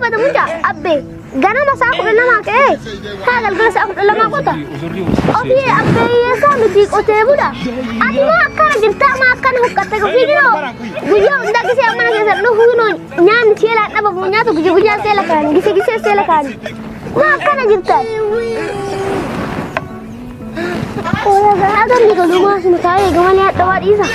pada muda abbe gana masa aku nama ke hal gelas aku lama kota oke abbe ya kami di kota buda ati makan jirta makan hukat ke video video ndak kisi amana ke lu huno nyan cela na babunya to guja sela kan gisi sela kan makan jirta oh ya ada ni kalau masih saya gimana ya tawar isa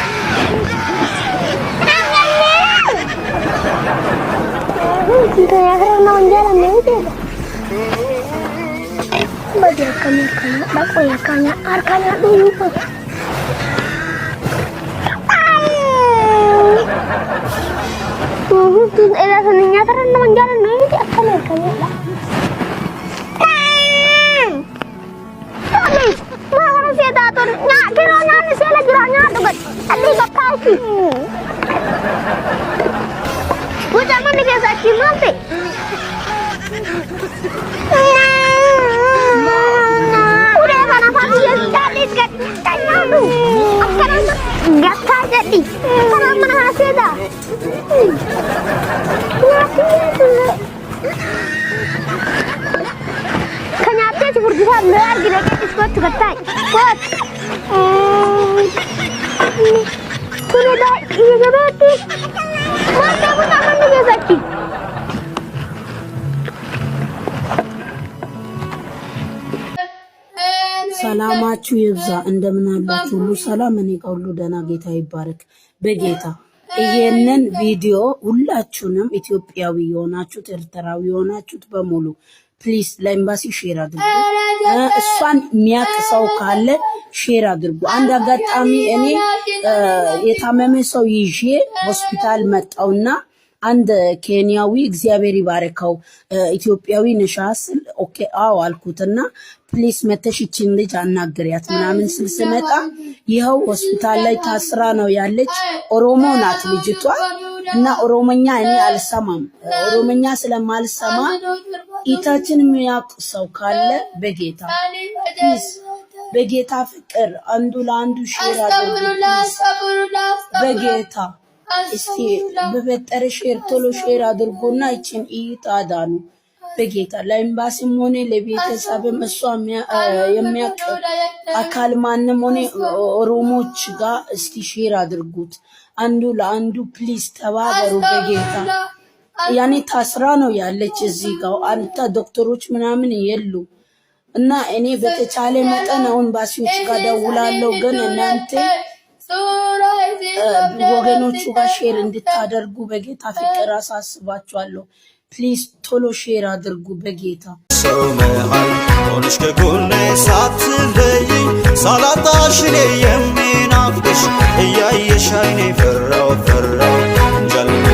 Cinta ya karena jalan ya itu. Bagi kami aku ya kanya arkanya dulu pak. Elah seninya karena jalan ya itu akan arkanya lah. Tapi mana sih tahu nyak kiranya ni saya lagi ranya tu kan. Tadi bakal sih. Bukan mana dia sakit mati. Udah mana pasti tadi kan lalu. Sekarang enggak jadi. Sekarang mana hasil dah? Kenapa seperti hamil gila ke iskuat ketai. Kuat. Sudah dah iya berarti. Mata pun tak mana dia sakit. ሰላማችሁ ይብዛ እንደምን አላችሁ ሁሉ ሰላም እኔ ከሁሉ ደህና ጌታ ይባረክ በጌታ ይሄንን ቪዲዮ ሁላችሁንም ኢትዮጵያዊ የሆናችሁት ኤርትራዊ የሆናችሁት በሙሉ ፕሊዝ ለኤምባሲ ሼር አድርጉ እሷን የሚያውቅ ሰው ካለ ሼር አድርጉ አንድ አጋጣሚ እኔ የታመመ ሰው ይዤ ሆስፒታል መጣውና አንድ ኬንያዊ እግዚአብሔር ይባረከው ኢትዮጵያዊ ነሻስል ኦኬ አው አልኩትና ፕሊስ መተሽችን ልጅ አናገሪያት ምናምን ስልስመጣ ይሄው ሆስፒታል ላይ ታስራ ነው ያለች ኦሮሞ ናት ልጅቷ እና ኦሮሞኛ እኔ አልሰማም ኦሮሞኛ ስለማልሰማ ኢታችን የሚያውቅ ሰው ካለ በጌታ ፕሊስ በጌታ ፍቅር አንዱ ለአንዱ ሼር አድርጉ በጌታ እስቲ በበጠረ ሼር ቶሎ ሼር አድርጎና እቺን ይጣዳኑ በጌታ ለኤምባሲም ሆነ ለቤተሰብም እሷ የሚያውቅ አካል ማንም ሆነ ኦሮሞች ጋር እስቲ ሼር አድርጉት አንዱ ለአንዱ ፕሊዝ ተባበሩ በጌታ ያኔ ታስራ ነው ያለች እዚህ ጋር አንተ ዶክተሮች ምናምን የሉ እና እኔ በተቻለ መጠን አሁን ባሲዎች ጋር ደውላለሁ ግን እናንተ ወገኖቹ ጋር ሼር እንድታደርጉ በጌታ ፍቅር አሳስባችኋለሁ ፕሊዝ ቶሎ ሼር አድርጉ በጌታ ሰውመሃል ሆነሽ ከጎኔ ሳትለይ ሳላጣሽ እኔ የሚናፍቅሽ እያየሽ አይኔ ፈራው እንጃልኔ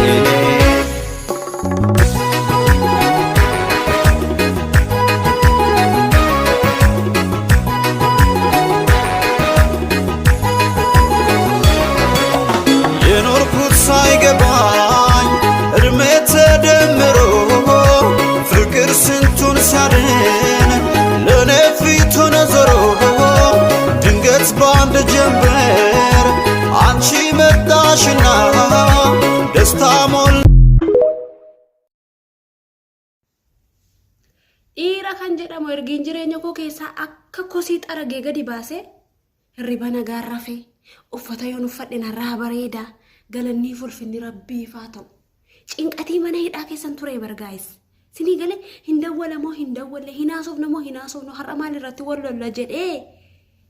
የኖርኩት ሳይገባኝ እድሜ ተደምሮ ፍቅር ስንቱን ሲያድን ለኔ ፊቱን ዞሮ ድንገት በአንድ ጀንበር አንቺ መጣሽና ደስታ ሞላ ኢራ ካን ጀዳሞ ኤርጊን ጅሬኛ ኮ ኬሳ አከ ኮሲ ጠረጌ ገዲ ባሴ ሪባና ጋራፌ ኡፈታ ዮን ኡፈደና ራበሬዳ ገለኒ ፉልፍኒ ረቢ ፋተው ጭንቀቲ መነ ሂዳ ከሰን ቱሬ በርጋይስ ሲኒ ገለ hindaወለ hinaሶፍ ነሞ hinaሶፍ ነው ሐራማል ረት ወለለ ጀዴ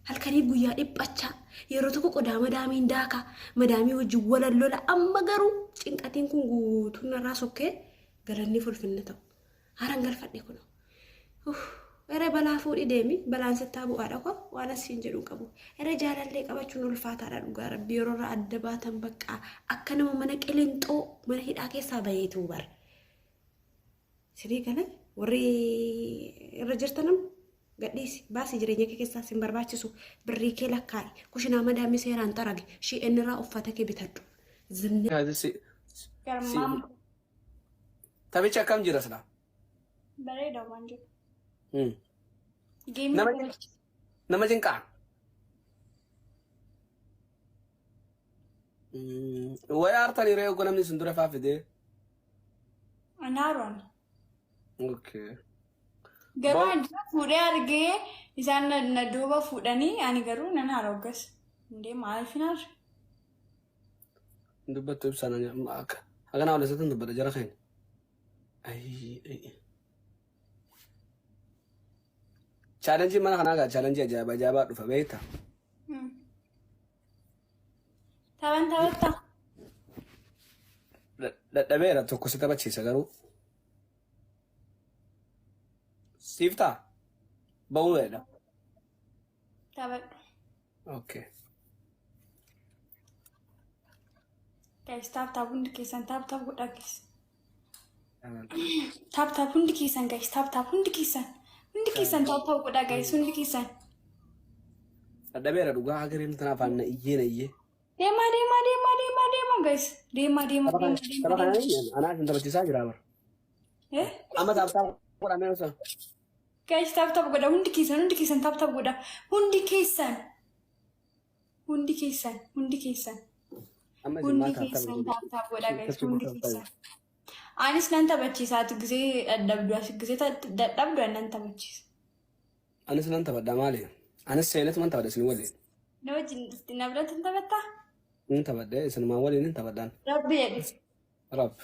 halkani guyya dhiphacha yeroo tokko qodaa madaami ndaaka madaami wajji walallola amma garuu cinqatiin kun guutuun irraa sokkee galanni fulfinne ta'u haran galfadhe kuno ere balaa fuudhi deemi balaan sittaa bu'aadha ko waan asiin jedhu qabu ere jaalallee qabachuun ulfaataadha dhugaa rabbi yeroo irraa adda baatan bakka akka nama mana qilintoo mana hidhaa keessaa baheetu bar sidii kana warri irra jirtanam gadhiisi baasii jireenya kee keessaa sin barbaachisu birrii kee lakkaa'e kushinaa madaamii seeraan xarage shi'een irraa uffata kee bitadhu zinni tabicha akkam jira sila bareeda waan jiru nama jinqaa waya artanii re'ee gonamni sun dura faafide anaaroon Okay. Garuu Ba'u ani dura fuudhee argee isaan na duuba fuudhanii ani garuu nan harooggas. Indee maal finaar? dubbattu ibsana akka hagana wala satan dubbata jara keen. Ay. Challenge mana kana ga challenge ajaa'ibaa dhufa beekta. Taphatta. Dadhabeera tokko si taphachiisa garuu. Siiftaa? Ba'uu dha. Taphadhu. Okay. Guys, taap hundi keessan taap godhaa guys. Taap hundi keessan guys, taap hundi keessan. Hundi keessan taap godhaa guys, hundi keessan. Dadhabeera dhugaa hagariin tana afaan na iyyee. Deema guys. Deema. Tapha kana anaa isin taphachiisaa jira bara. Amma taaptaa godhamee osoo. Guys, taap godhaa hundi keessan taap godhaa. Hundi keessan. Amma isin Hundi maal keessan taaptaa taap godhaa guys, hundi keessan. Anis nan taphachiisa ati gisee dadhabdu as gisee dadhabdu nan taphachiisa. Anis nan taphadha maali? Anis seenetu man taphadha isin waliin. Na wajjin na biratti hin taphattaa? Ni taphadha isinumaan waliin hin taphadhaan. Rabbi jedhis. Rab.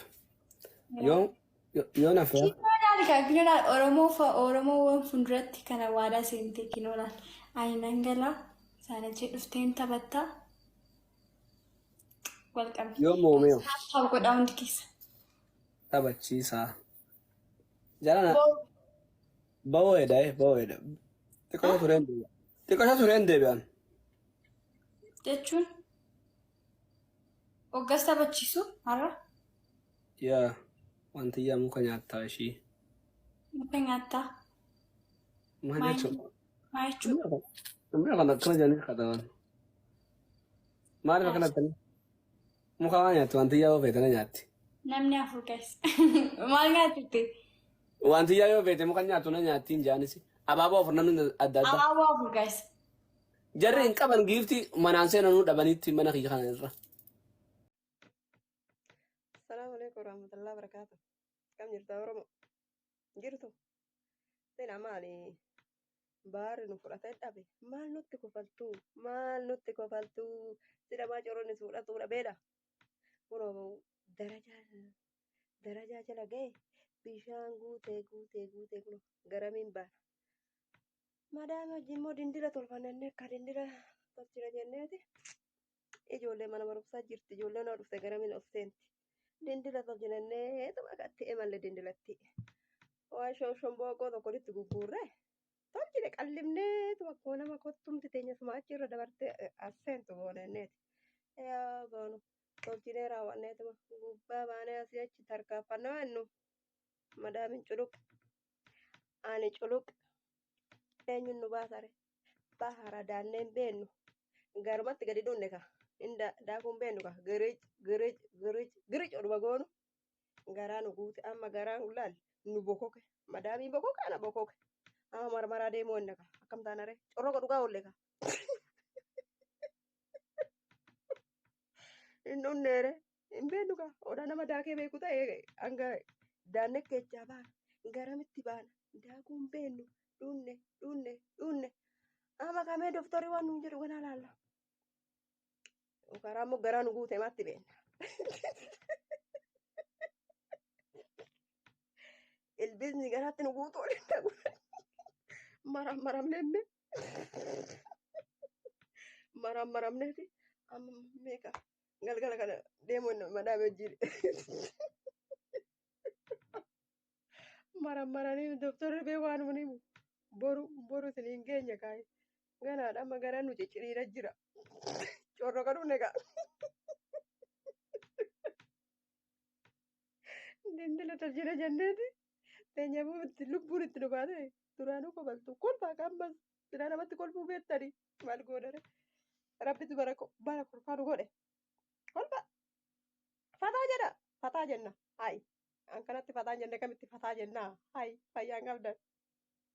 Yoo naaf Kinoolaal Oromoo fuulduratti kana waadaa seentee kinoolaal. Ani nan galaa saanachee dhufteen taphattaa. Walqabdi. yoo moomee Taap godhaa hundi keessa. taphachiisaa. Jaalana ba'uu edha. Xiqqoo tureen deebi'an. Jechuun hoggas taphachiisu har'a Yaa wanti yaa muka nyaattaa ishii. muka nyaattaa. Maal jechuudha? Maa jechuudha? Namni kan akkana jedhanii kataman. Maaliif akkanatti? Muka waan nyaatti wanti yaa yoo feetana nyaatti. Namni afur guys. Maal nyaatutti? Wanti yaa yoo feete muka nyaattu na nyaatti hin jaanis. Abaaboo afur namni adda addaa. Abaaboo afur guys. Jarri hin qaban giifti manaan seenanuu dhabanitti mana kiyya kana irra. Assalamualaikum warahmatullahi wabarakatuh. Kam jirta Oromo? Jirtu. Sina maali? Baari nu fudhatee dhabe. Maal nutti kofaltuu? Sida maa coronni fudhatuudha beedha. Kunoo darajaa jala ga'e bishaan guutee kunoo garamiin baana. Madaama wajjin immoo dindira tolfannee akka dindira tolchina jenneeti. Ijoollee mana barumsaa jirti. Ijoollee na dhufte garamiin of seenti. Dindira tolchinannee tuma qattee malee dindilatti. Waan shomboqoo tokkotti gugguurree tolchine qallimnee tuma akkuma nama kottumti teenya suma achi irra dabartee asseentu boonenneeti. Yaa goonu tolchinee raawwannee tuma gubbaa baanee asii achi tarkaanfannoo ennu madaamin culuq ani culuq eenyuun nu baasare bahara daanneen beennu garumatti gadi dhunne ka inda daakuun beennu ka giric oduma goonu garaa nu guute amma garaan laal nu bokoke madaamii bokoke ana bokoke amma marmaraa deemuu enne ka akkam taanare corroqa dhugaa olle ka hin dhunneere hin beennu ka odaa nama daakee beeku ta'e hanga daanne keechaa baana garamitti baana daakuun beennu dhunne ama kamee doktori waan nu jedhu kana laalla karaa immoo garaa nu guute matti beenna ilbiisni garaatti nu guutuu danda'u maramneeti amma meeqa galgala kana deemuun madaame wajjin marammaranii doktorri bee waan nu himu boru isiniin keenya kaa'e ganaadha amma garaan nu cicciriira jira corro kadhu nega dindila tolchina jenneeti teenya lubbuun itti dhufaate duraanuu kofaltu kolfaa kammas sila namatti kolfuu beektanii maal goonare rabbitu bara kolfaa nu godhe kolfa fataa jenna hayi an kanatti fataa jenne kamitti fataa jenna hayi fayyaan qabdan